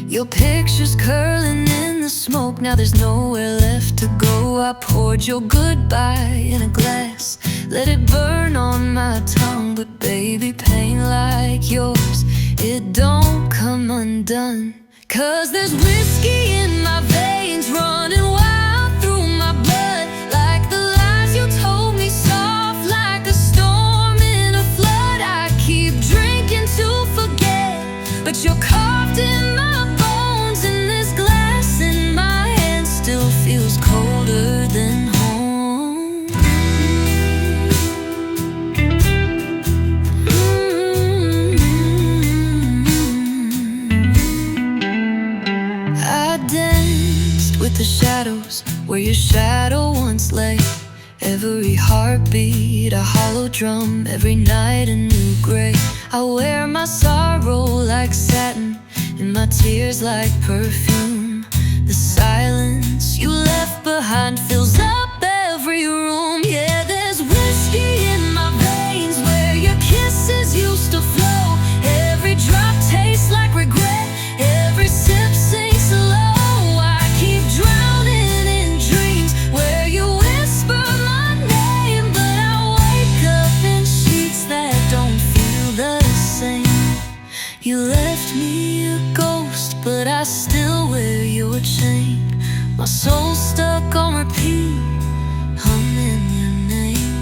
Your picture's curling in the smoke. Now there's nowhere left to go. I poured your goodbye in a glass, let it burn on my tongue. But baby, pain like yours, it don't come undone. 'Cause there's whiskey in my veins, running wild through my blood. Like the lies you told me, soft like a storm in a flood. I keep drinking to forget, but you're carved in my bones. And this glass in my hand still feels colder than home. I danced with the shadows where your shadow once lay. Every heartbeat a hollow drum, every night a new gray. I wear my sorrow like satin, and my tears like perfume. The silence you left behind fills up every room. Yeah, there's whiskey in my veins where your kisses used to flow. Every drop tastes like regret, every sip sinks low. I keep drowning in dreams where you whisper my name, but I wake up in sheets that don't feel the same. You left me a ghost, but I still wear your chain. My soul's stuck on repeat, humming your name.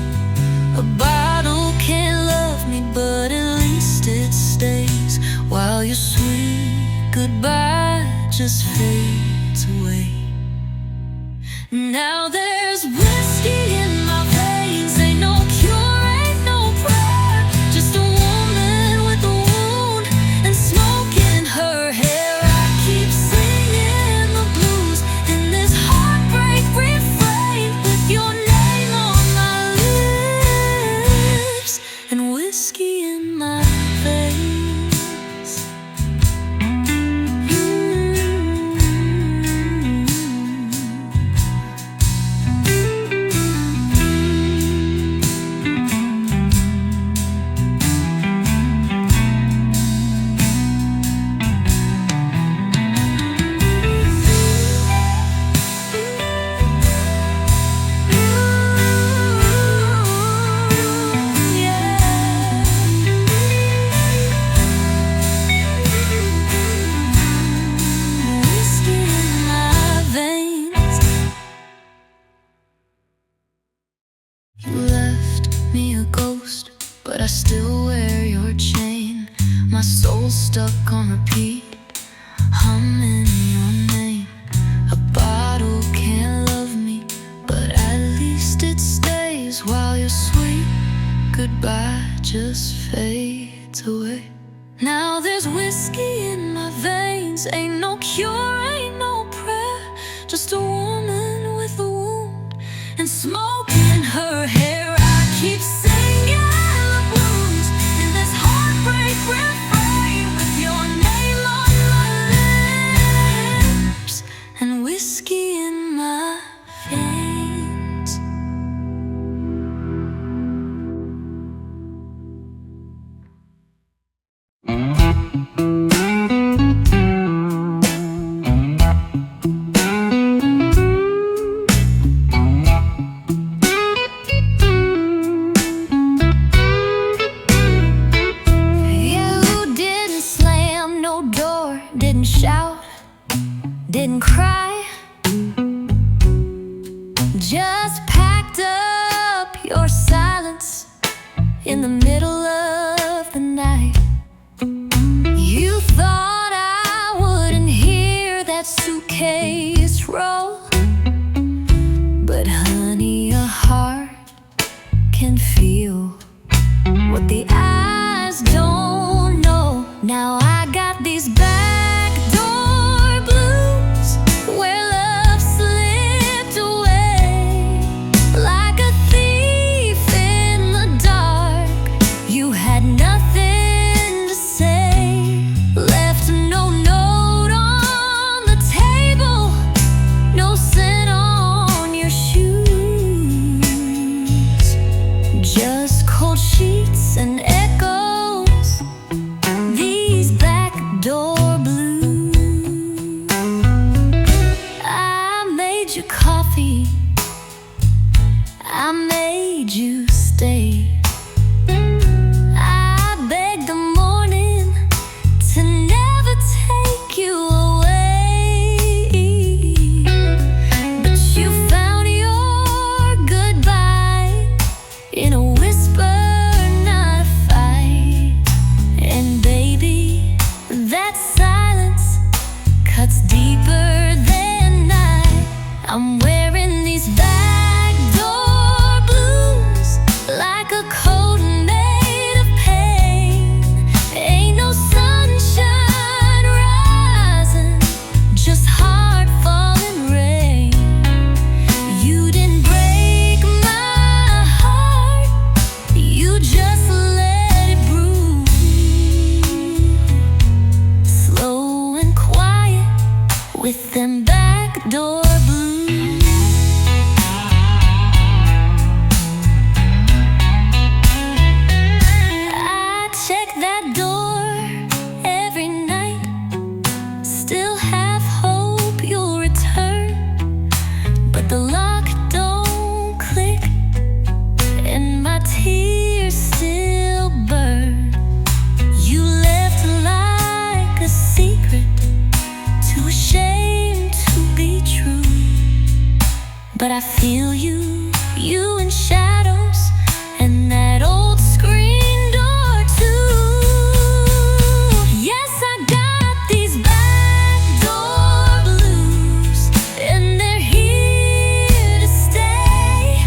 A bottle can't love me, but at least it stays, while your sweet goodbye just fades away. Now there's whiskey in my veins, ain't no cure, ain't no prayer. Just a woman with a wound and smoke in her hair. I keep singing the blues in this heartbreak refrain, with your name on my lips and whiskey in my veins. But I still wear your chain. My soul's stuck on repeat, humming your name. A bottle can't love me, but at least it stays, while your sweet goodbye just fades away. Now there's whiskey in my veins, ain't no cure, ain't no prayer. Just a woman with a wound and smoke in her hair. I keep singing refrain, with your name on my lips and whiskey in my veins. Didn't shout, didn't cry, just packed up your silence in the middle of the night. You thought I wouldn't hear that suitcase roll, but honey, a heart can feel what the eyes don't know. Now I got these back door blues, where love slipped away like a thief in the dark. You had you coffee, I made you stay. I begged the morning to never take you away, but you found your goodbye in a whisper, not a fight. And baby, that silence cuts deeper than night. I'm wearing these backdoor blues like a coat made of pain. Ain't no sunshine rising, just hard falling rain. You didn't break my heart, you just let it bruise. Slow and quiet with them backdoor blues. I check that door every night, still have hope you'll return, but the lock don't click and my tears still burn. You left like a secret, too ashamed to be true. But I feel you in shadows and that old screen door too. Yes, I got these backdoor blues, and they're here to stay.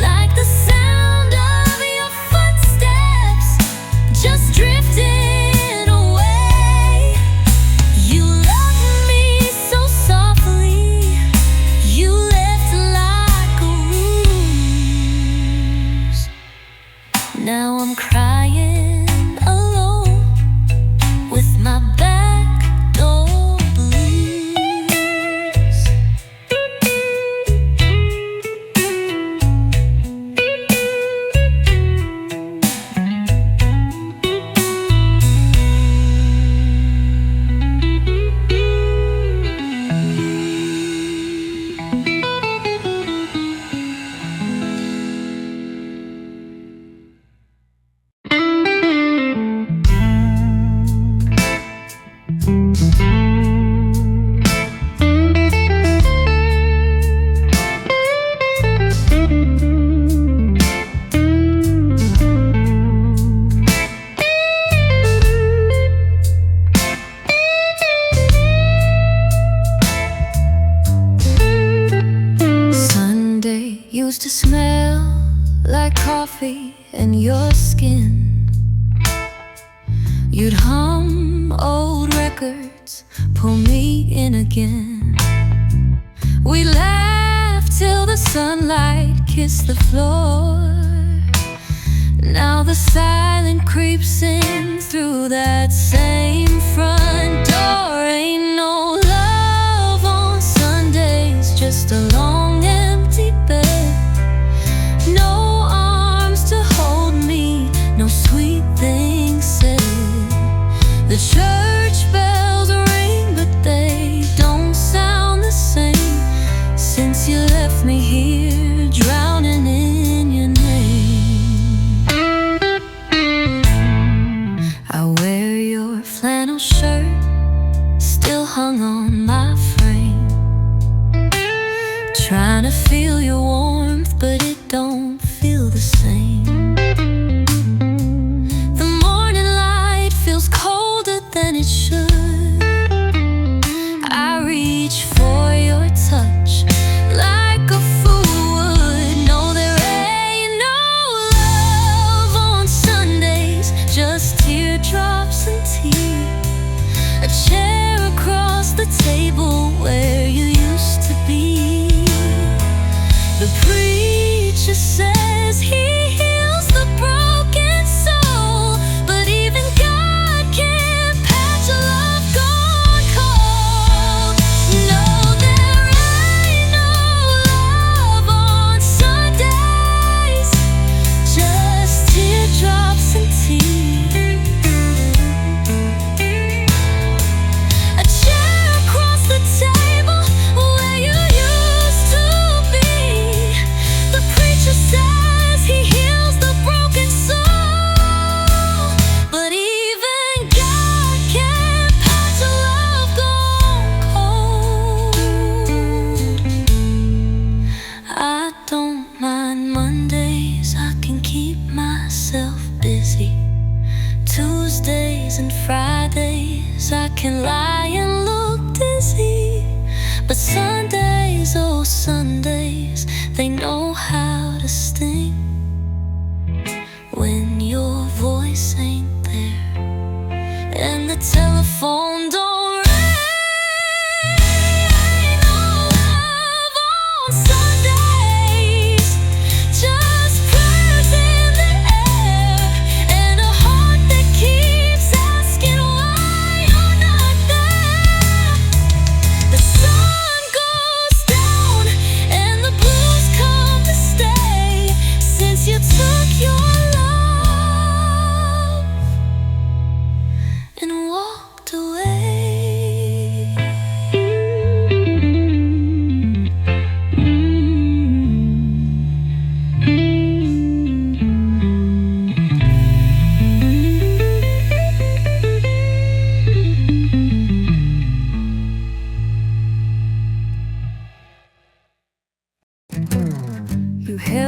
Like the sound of your footsteps, just drifting away. You loved me so softly, you left like a ruse. Now I'm crying alone with my backdoor blues. Sunday used to smell like coffee and your skin. You'd hum old records, pull me in again. We laughed till the sunlight kissed the floor. Now the silence creeps in through that same front door. Ain't no love on Sundays, just a long empty bed. No arms to hold me, no sweet things said. The church bells ring, but they don't sound the same since you left me here, drowning in your name. I wear your flannel shirt, still hung on my frame. Trying to feel your warmth, but it don't feel the same. The morning light feels colder than it should. I reach for your touch like a fool would. No, there ain't no love on Sundays, just teardrops and tea. A chair across the table where you used to be. The preacher says he heals the broken soul, but even God can't patch a love gone cold. No, there ain't no love on Sundays, just teardrops and tea. A chair across the table where you used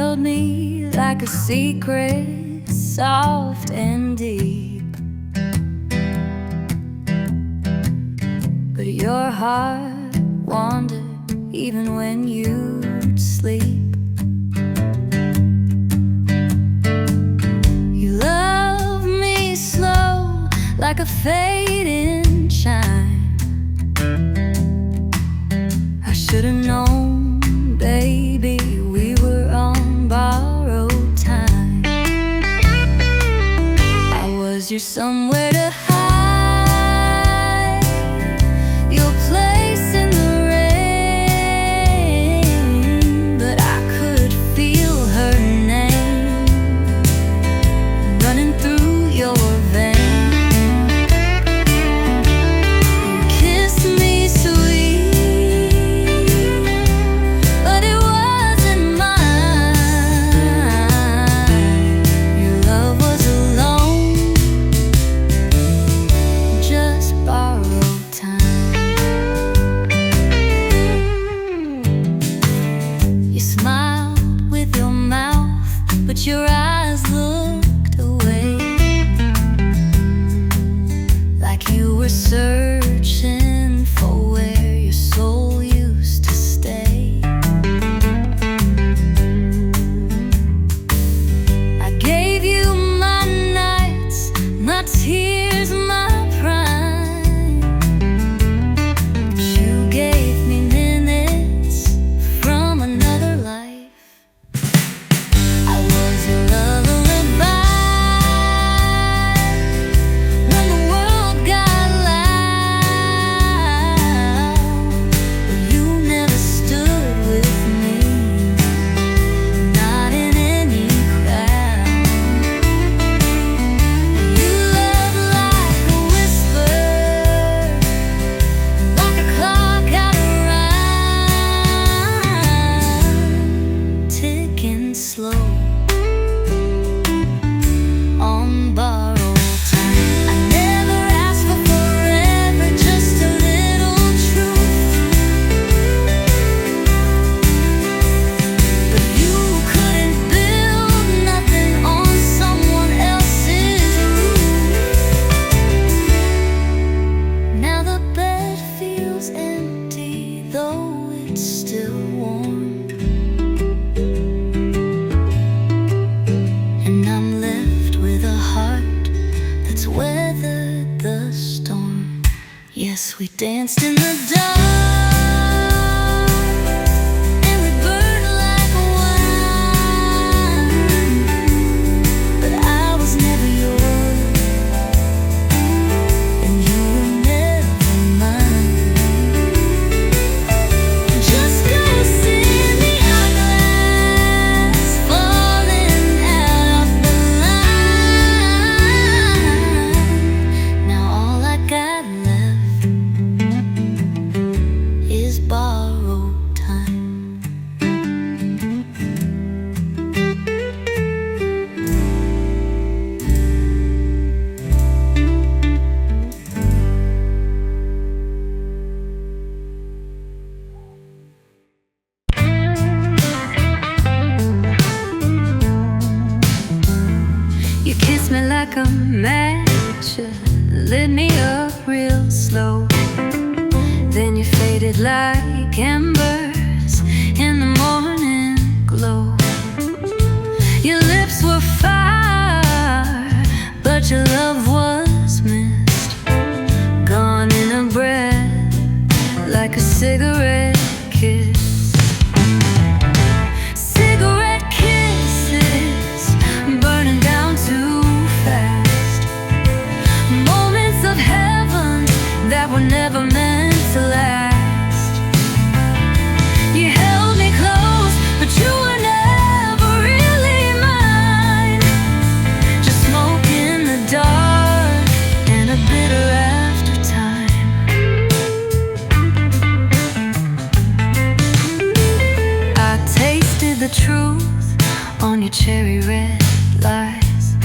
held me like a secret, soft and deep. But your heart wandered even when you'd sleep. You love me slow like a fading chime. I should've known, baby, we were on borrowed time. I was your somewhere to hide, your place in the rain. But I could feel her name running through your veins. But your eyes looked away, like you were searching for where your soul used to stay. I gave you my nights, my tears, my prime. But you gave me minutes from another life. Yes, we danced in the dark, and we burned like wine. But I was never yours, and you were never mine. Just ghosts in the hourglass, falling out of the line. Now all I got left is borrowed time. You kissed me like a match, lit me up real slow. Then you faded like embers in the morning glow. Your lips were fire, but your love was mist, gone in a breath like a cigarette kiss. Cigarette kisses burning down too fast. Moments of heaven that were never meant to last. You held me close, but you were never really mine. Just smoke in the dark and a bitter aftertime. I tasted the truth on your cherry red lies.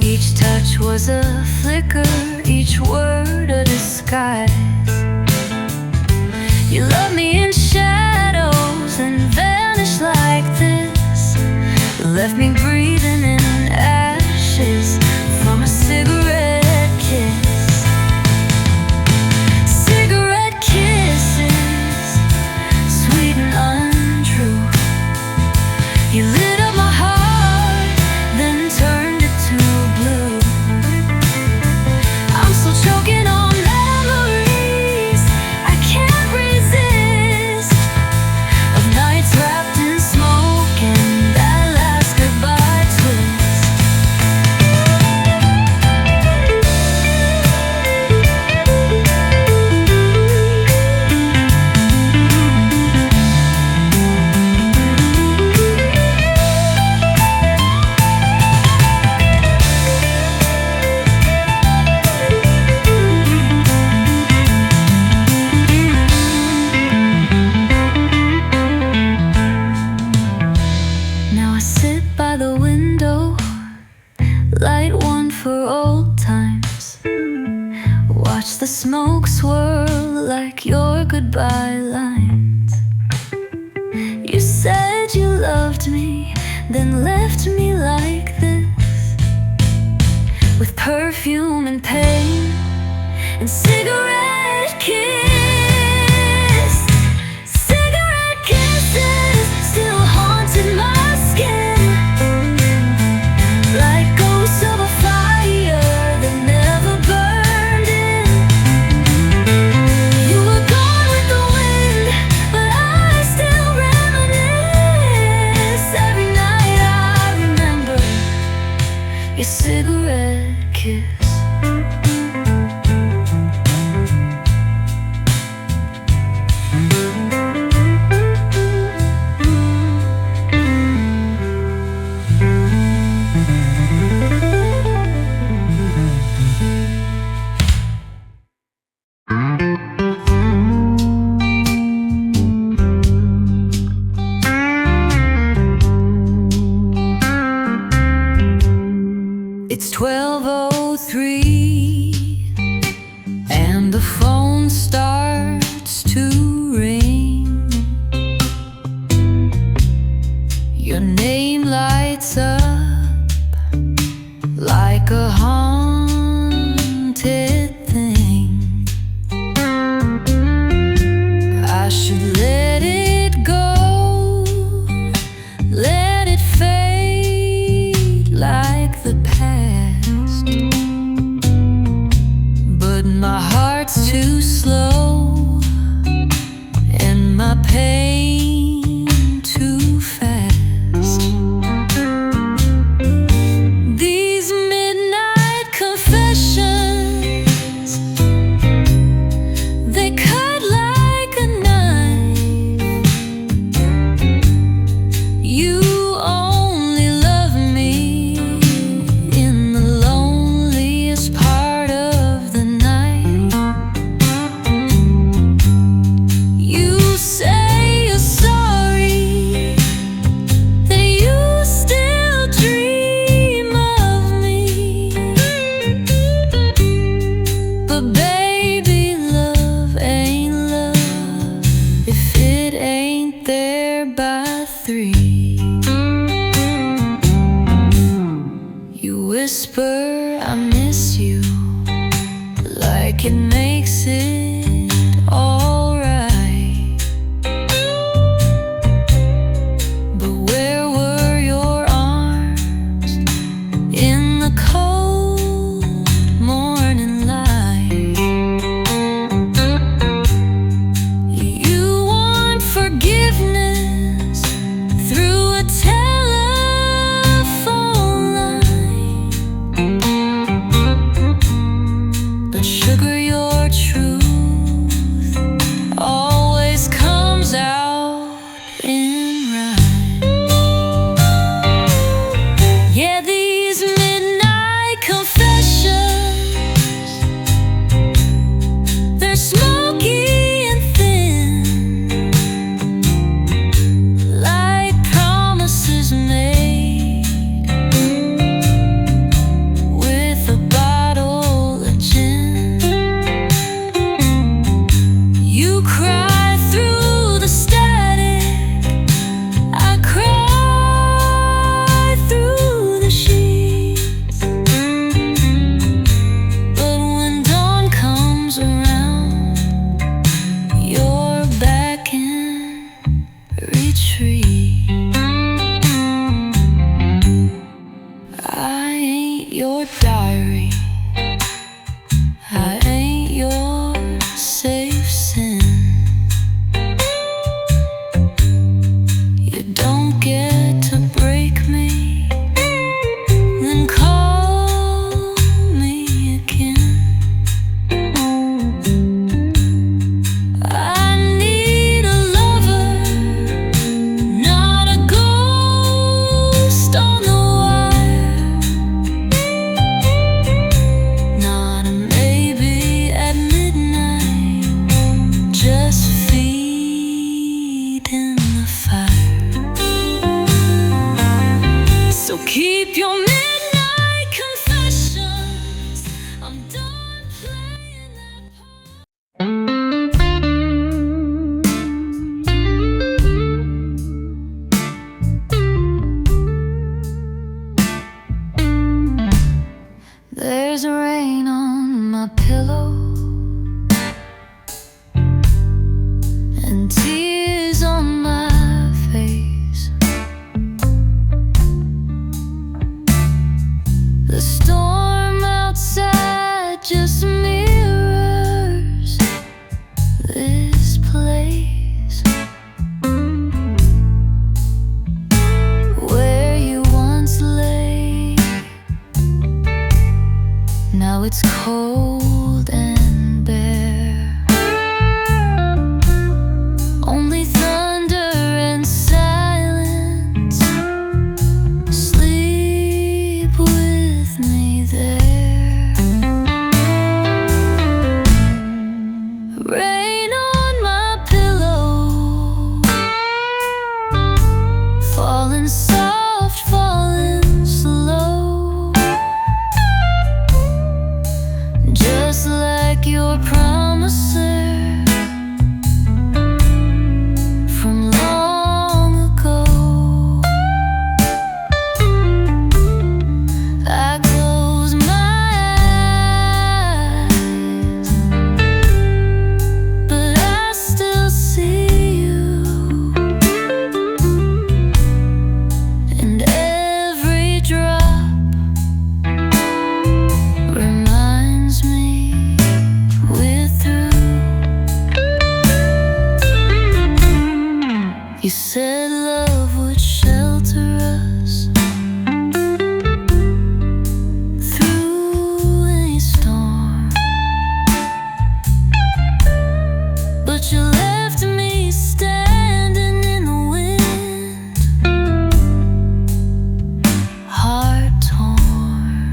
Each touch was a flicker, each word a disguise. You love me in shadows and vanish like this. like your goodbye lines. You said you loved me, then left me like this, with perfume and pain and cigarette kiss. Cigarette kisses still haunted my skin, like ghosts of a fire that never burned in. You were gone with the wind, but I still reminisce. Every night I remember your cigarette kiss. It's 12:03 and the phone starts to ring. Your name lights up like a haunted thing. I should let it go, let it fade like the past. and tears on my face. The storm outside just mirrors this place where you once lay. Now it's cold and bare, only thunder and silence. Sleep with me there. Rain on my pillow, falling soft, falling slow, just like your promises from long ago. I close my eyes, but I still see you, and every drop reminds me we're through. You said love would shelter us through any storm, but you left me standing in the wind, heart torn.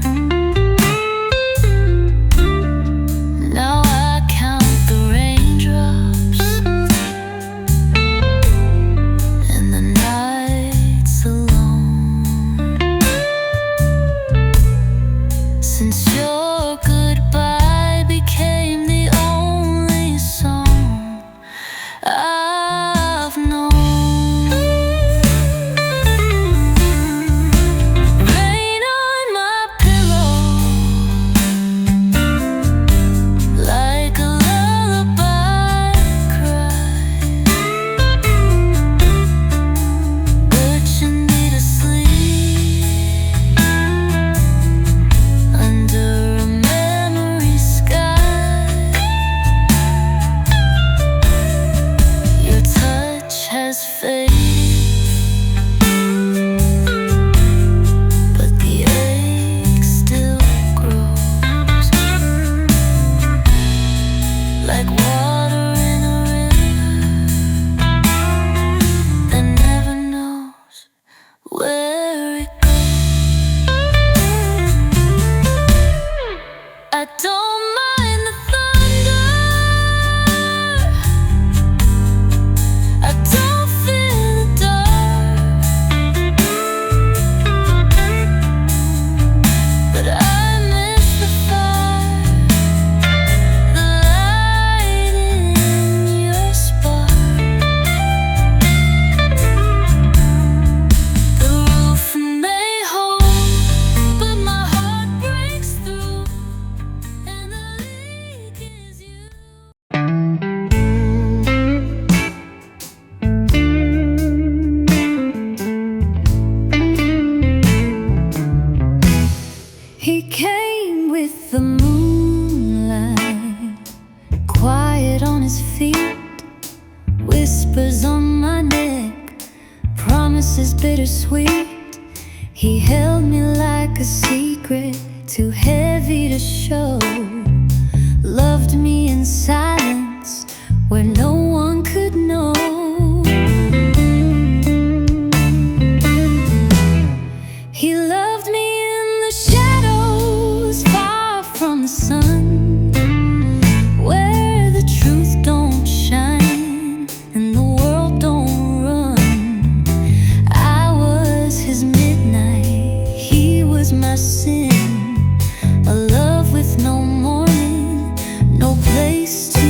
Now I count the raindrops and the nights alone, since your goodbye became the only song I've known. Rain on my pillow, like a lullaby cry, but you need to sleep under a memory sky. Your touch has faded, but the ache still grows, like water in a river that never knows where it goes. I don't mind the thunder, I don't feel the dark, but I miss the fire, the light in your spark. The roof may hold, but my heart breaks through, and the leak is you. He came with the moonlight, quiet on his feet, whispers on my neck, promises bittersweet. He held me like a secret, too heavy to show. Loved me in silence, where no one could know. He loved me in the shadows, far from the sun, where the truth don't shine and the world don't run. I was his midnight, he was my sin, a love with no morning, no place to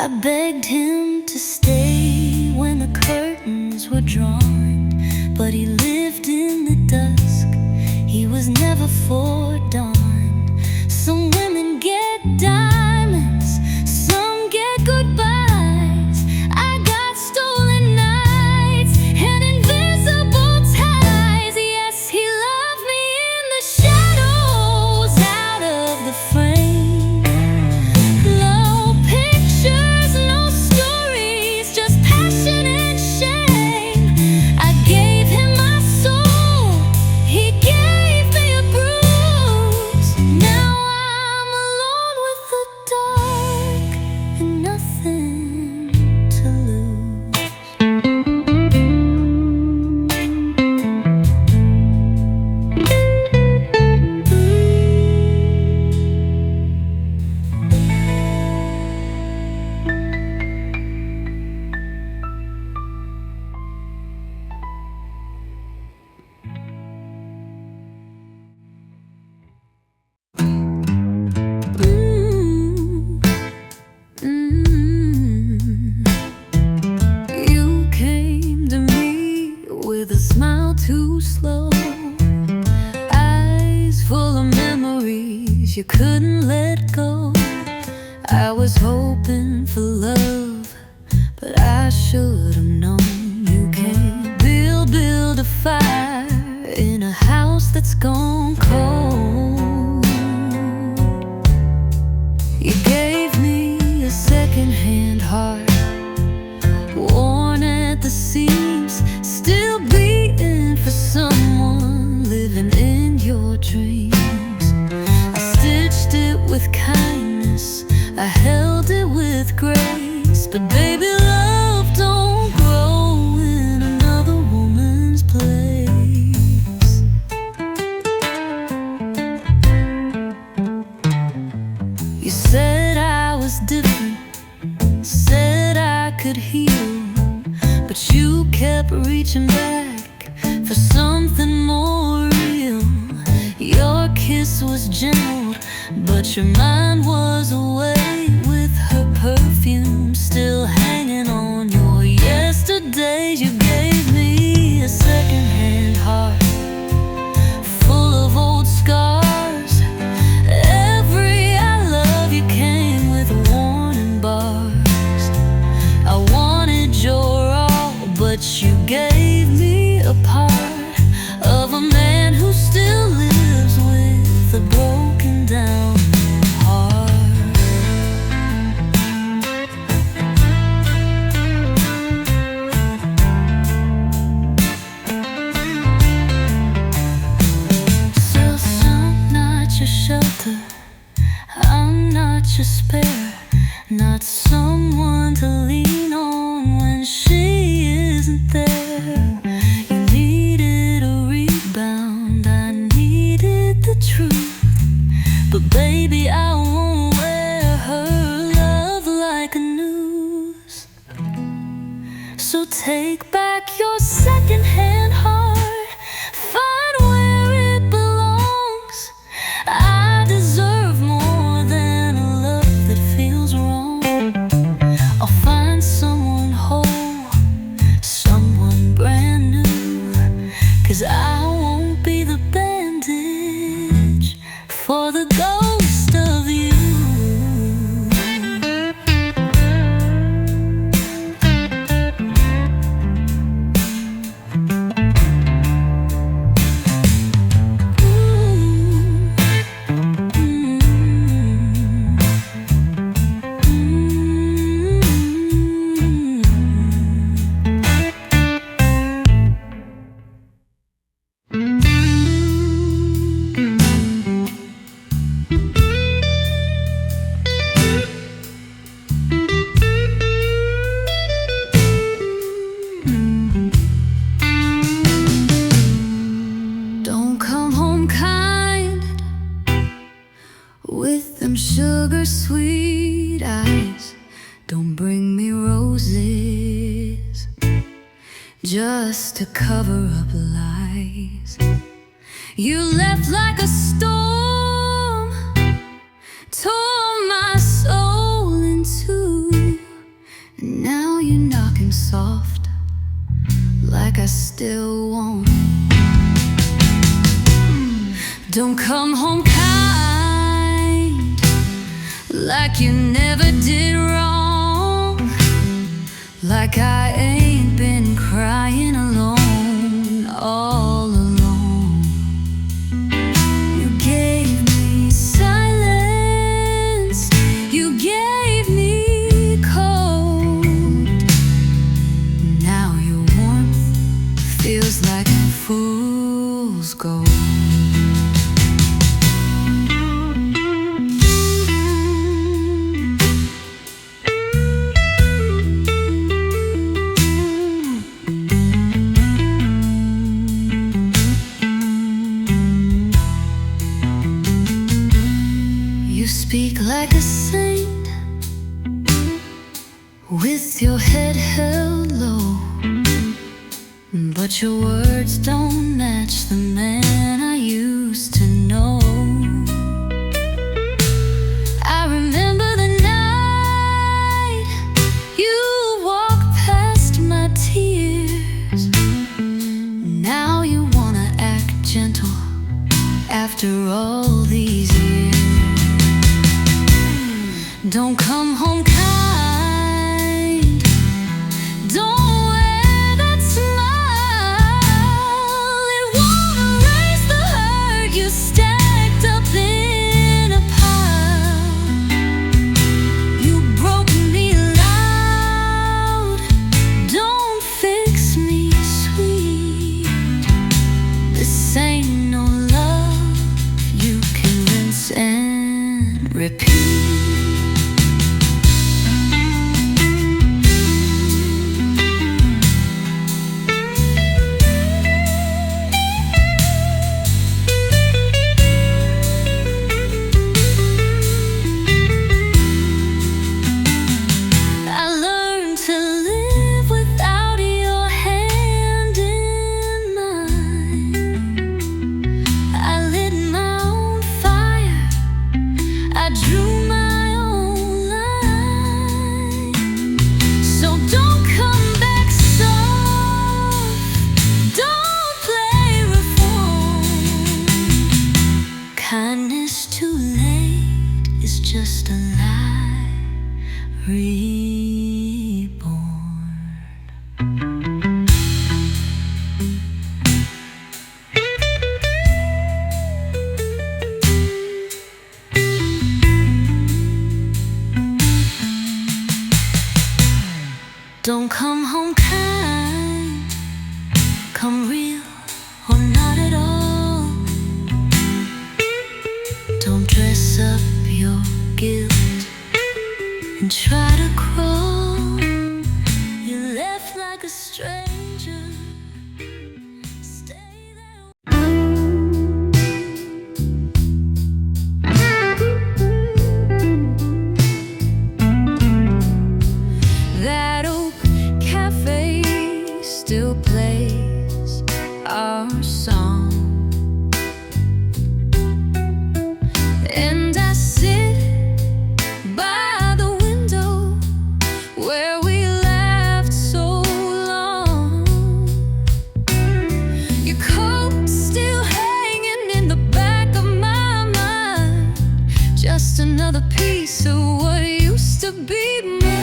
I begged him to stay when the curtains were drawn, but he lived in the dusk, he was never for dawn. Some women get diamonds, some get goodbyes. I got stolen nights and invisible ties. Yes, he loved me in the shadows, out of the frame. No pictures, no stories, just passion and shame. I gave him my soul, he gave me a bruise. Now I'm alone with the dark and nothing to lose. You came to me with a smile too slow, eyes full of memories you couldn't let go. I was hoping for love, but I should have known you can't build a fire in a house that's gone cold. You gave me a secondhand heart, worn at the seams, still beating for someone living in your dreams. I stitched it with kindness, I held it with grace, but baby, love don't grow in another woman's place. You said I was different, said I could heal, but you kept reaching back for something more real. Your kiss was gentle, but your mind was away, with her perfume still hanging on your yesterdays. You gave me a secondhand heart, full of old scars. Every I love you came with warning bars. I wanted your all, but you gave me a part of a man who still lives with a broken down heart. So I'm not your shelter, I'm not your spare, not someone to lean on when she isn't there. You needed a rebound, I needed the truth, but baby, I won't wear her love like a noose. So take back your secondhand heart, find where it belongs. I deserve more than a love that feels wrong. I'll find someone whole, someone brand new, 'cause I won't be the bandage for the ghost of you. Don't come home kind with them sugar sweet eyes. Don't bring me roses just to cover up lies. You left like a storm, tore my soul in two. Don't come home kind, like you never did wrong, like I ain't been crying alone, all alone. You gave me silence, you gave me cold. Now your warmth feels like fool's gold. You speak like a saint, with your head held low, but your words don't match the man I used to know. I remember the night you walked past my tears. Now you wanna act gentle after all these years. Don't come home kind, don't wear that smile. It won't erase the hurt you stacked up in a pile. You broke me loud, don't fix me sweet. This ain't no love you can rinse and repeat. I drew my own line. So don't come back soft, don't play reform. Kindness too late is just a lie reborn. Don't come home kind, come real or not at all. Don't dress up your guilt and try to crawl. You left like a stranger, stay there. That old cafe still plays our song, and I sit by the window where we laughed so long. Your coat still hanging in the back of my mind, just another piece of what used to be mine.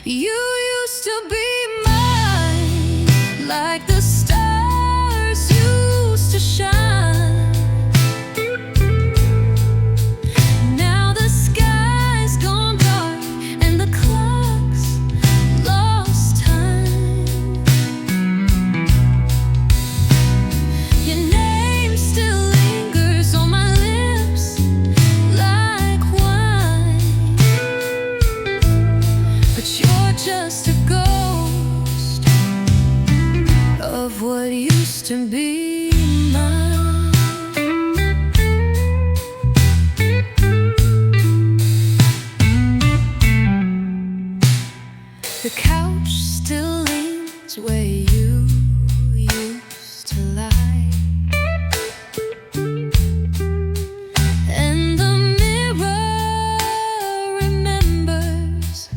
You used to be mine, like the stars used to shine. Now the sky's gone dark and the clock's lost time. Your name still lingers on my lips like wine, but you're just a ghost of what used to be mine. The couch still leans where you used to lie, and the mirror remembers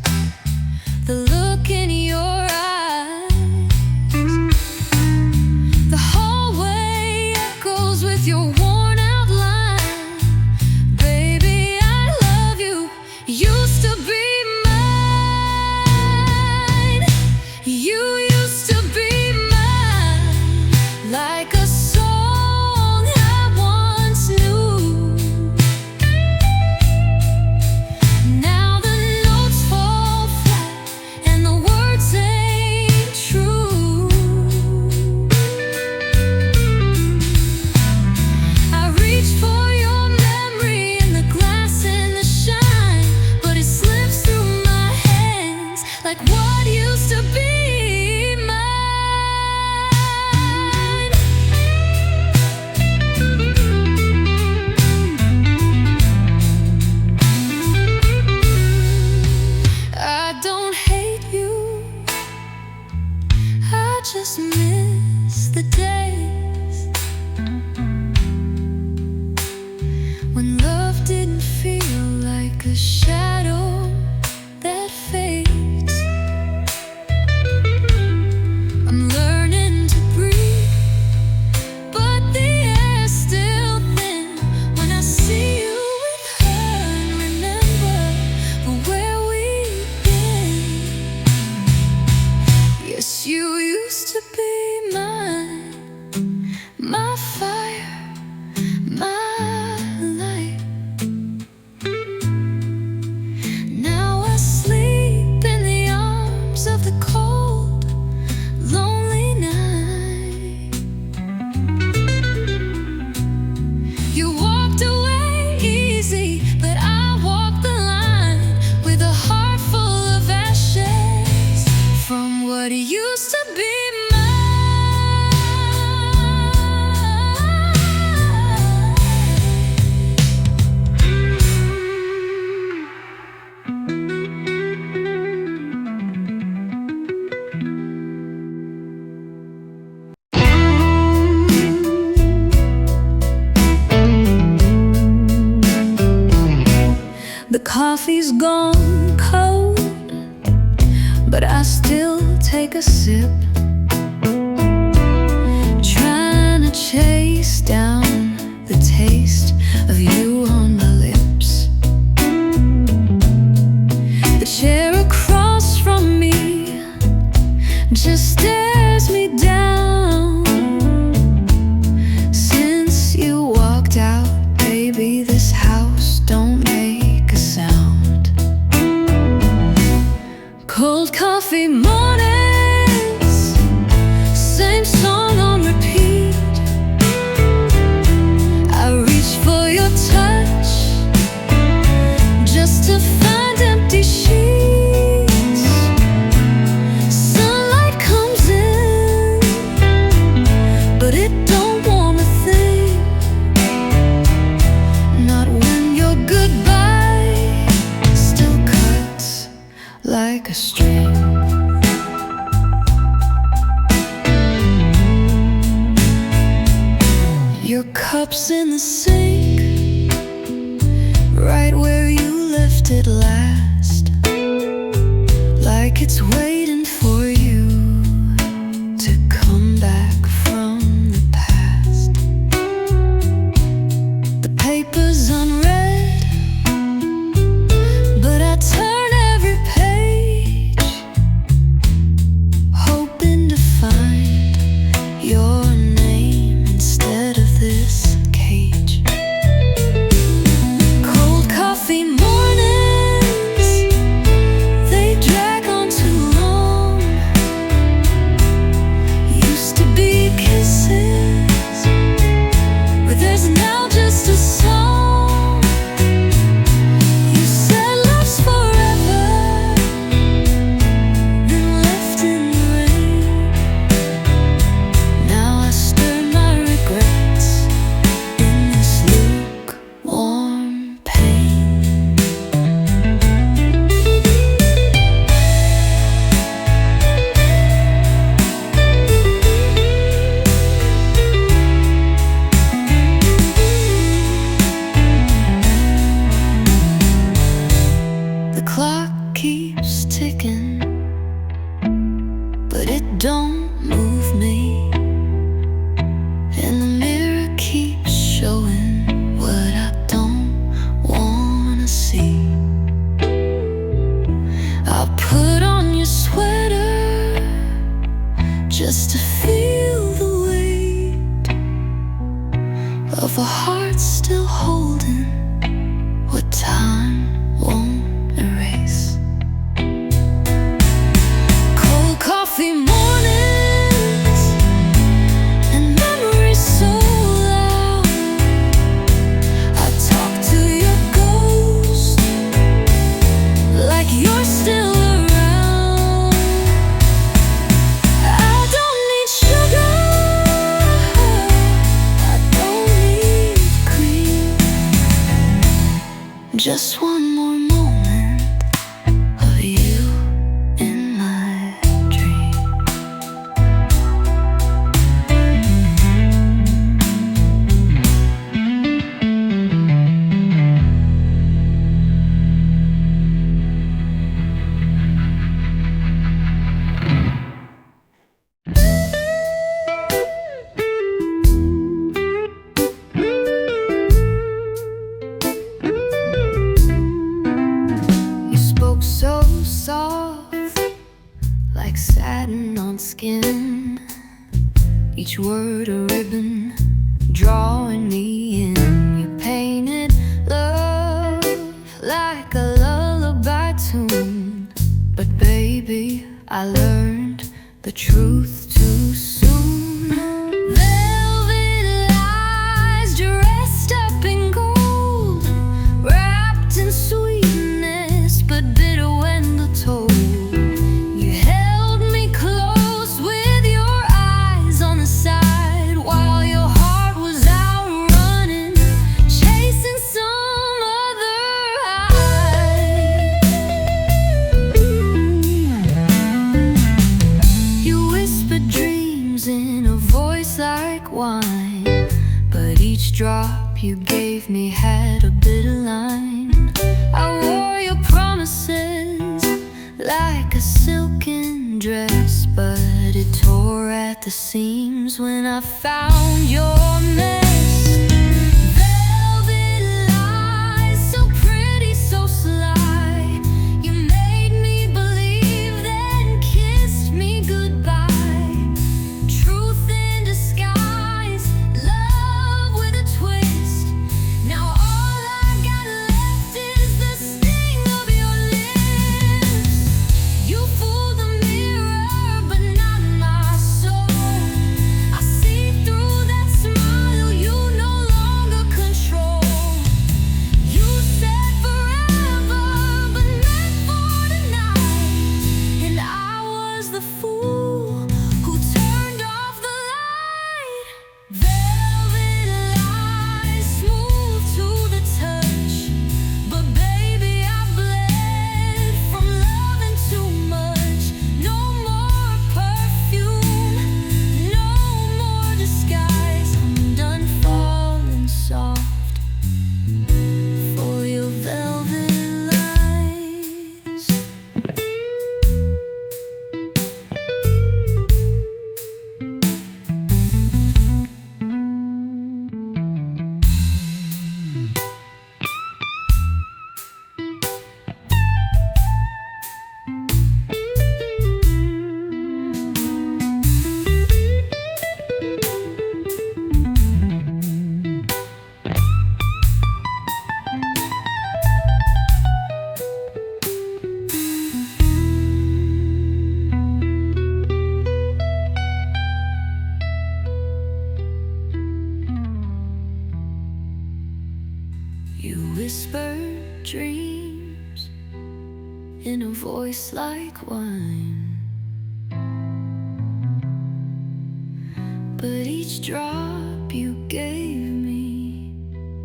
the look in your eyes. The hallway used to be mine. I don't hate you, I just miss the days when love didn't feel like a shadow that fades. I'm learning to breathe, but the air's still thin when I see you with her and remember where we've been. Yes, you used to be mine, my fire, my light. Now I sleep in the arms of the cold, lonely night. You walked away easy, but I walked the line with a heart full of ashes from what used to be mine. The coffee's gone cold, but I still take a sip, trying to chase down the taste of you on my lips. The chair across from me just stares me down. Since you walked out, baby, this house don't make a sound. Cold coffee mornings, same song on repeat. I reach for your touch just to find empty sheets. Sunlight comes in, but it don't warm a thing. Not when your goodbye still cuts like a string. Your cup's in the sink, right where you left it last, like it's waiting for you to come back from the past. The paper's unread, but I turn every page, hoping to find your name instead of this cage. Cold coffee mornings, they drag on too long. Used to be kisses, but there's now just a song. You said love's forever, then left in the rain. Now I stir my regrets in this lukewarm pain. The clock keeps ticking, but it don't move me, and the mirror keeps showing what I don't wanna see. I'll put on your sweater just to feel the weight of a heart still holding what time won't erase. Cold coffee morning, Just one more moment of you in my dream. You spoke so soft, like satin on skin. Each word a ribbon, drawing me in. You painted love like a lullaby tune. But baby, I learned the truth too soon. Velvet eyes dressed up in gold, wrapped in sweetness, but bitter when the told. You held me close with your eyes on the side, while your heart was out running, chasing some other high. You whispered dreams in a voice like wine, but each drop you gave me had a bitter line. I wore your promises like a silken dress, but it tore at the seams when I found your mess. Velvet lies, so pretty, so sly. You made me believe, then kissed me goodbye. Truth in disguise, love with a twist. Now all I got left is the sting of your lips. You fooled the mirror, but not my soul. I see through that smile you no longer control. You said forever, but meant for tonight. And I was the fool who turned off the light. Velvet lies, smooth to the touch, but baby, I bled from loving too much. No more perfume, no more disguise. I'm done falling soft for your velvet lies. You whispered dreams in a voice like wine, but each drop you gave me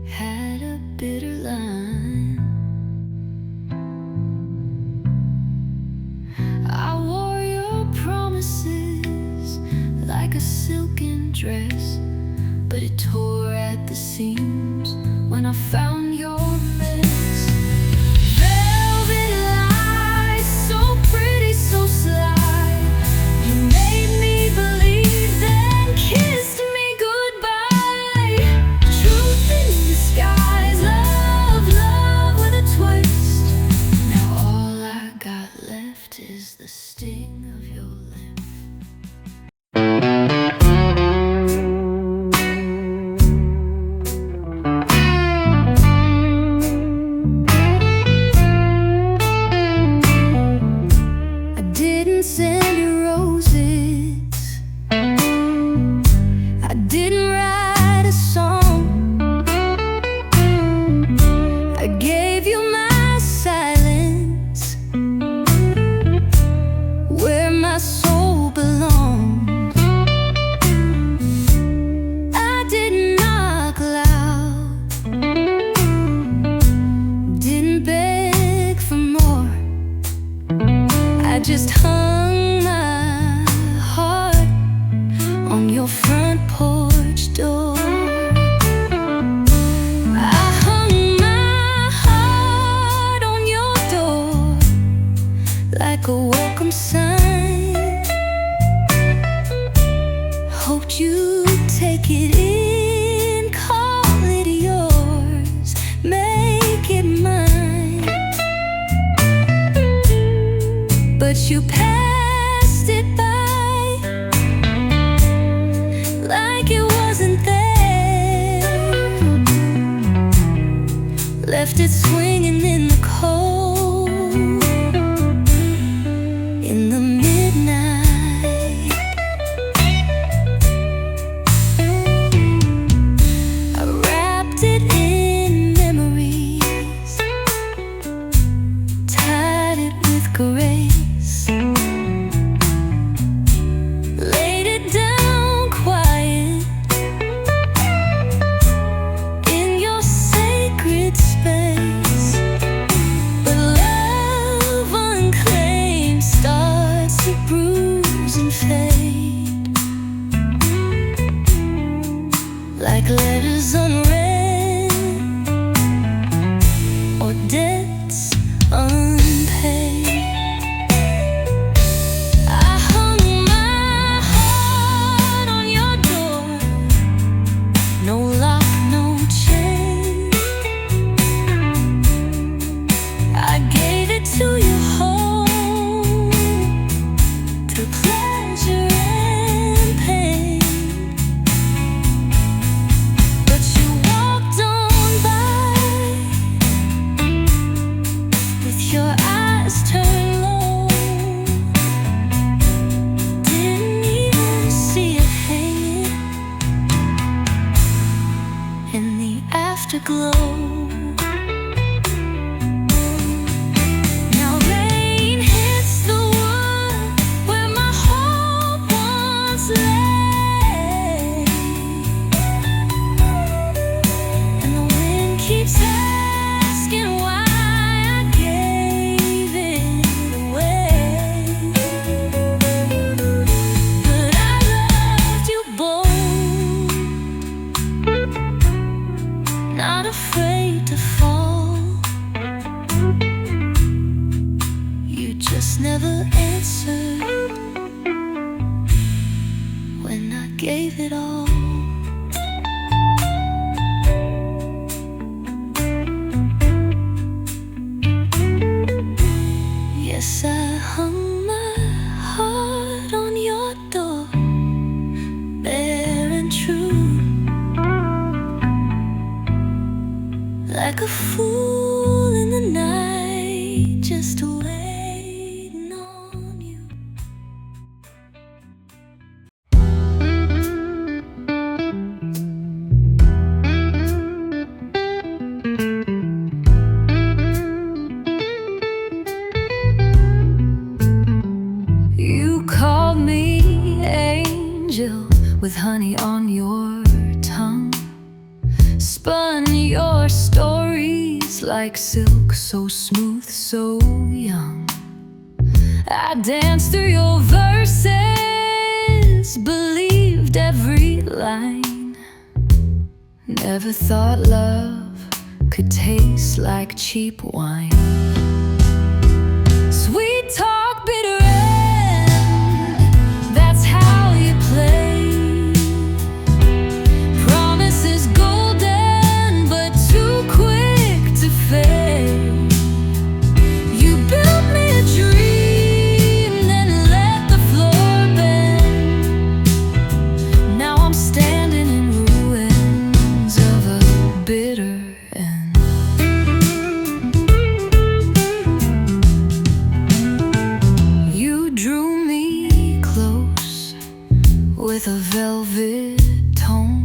had a bitter line. I wore your promises like a silken dress, but it tore at the seams when I found your mess. Velvet lies, so pretty, so sly. You made me believe, then kissed me goodbye. Truth in disguise, love, love with a twist. Now all I got left is the sting of your lips. Send you roses, I didn't write a song. I gave you my silence, where just hung my heart on your front porch door. I hung my heart on your door like a welcome sign. Hoped you'd take it in, call it yours, make it mine. But you passed it by like it wasn't there. Left it swinging in the cold, in the midnight. I wrapped it in memories, tied it with grace. Like letters unread or debts unpaid. I hung my heart on your door, no lock, no chain. I gave it to you whole, to pleasure and pain. Your eyes turned low, didn't even see it hanging in the afterglow. Now rain hits the wood where my hope once lay, and the wind keeps asking why not afraid to fall. You just never answered when I gave it all. Yes, I hung my heart on your door, bare and true, like a fool in the night, just waiting on you. You called me angel with honey on your tongue, spun your stories like silk, so smooth, so young. I danced through your verses, believed every line. Never thought love could taste like cheap wine. Sweet talk, bitter end, that's how you play. Promises golden, but too quick to fade. You built me a dream, then let the floor bend. Now I'm standing in ruins of a bitter end. You drew me close with a velvet tone,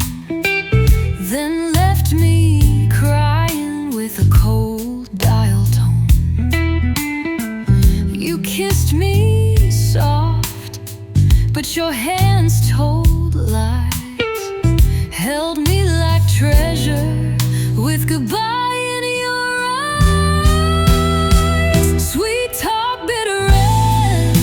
then left me crying with a cold dial tone. You kissed me soft, but your hands told lies, held me like treasure with goodbye in your eyes. Sweet talk, bitter end,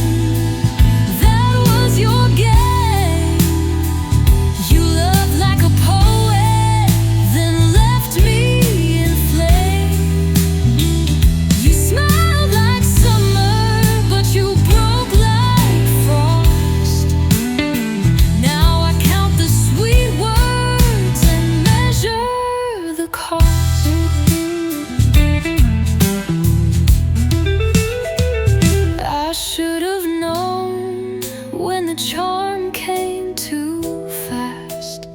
should have known when the charm came too fast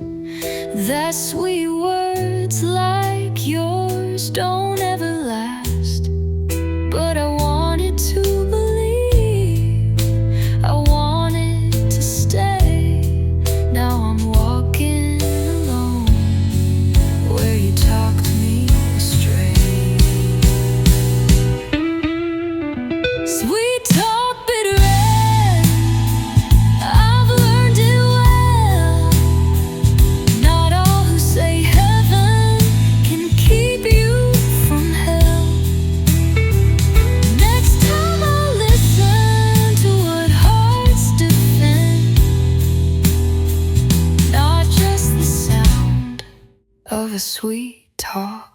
that sweet words like yours don't ever last. But I wanted to believe, I wanted to stay. Now I'm walking alone where you talked me astray. Sweet talk, bitter end, I've learned it well. Not all who say heaven can keep you from hell. Next time I'll listen to what hearts defend, not just the sound of a sweet talk.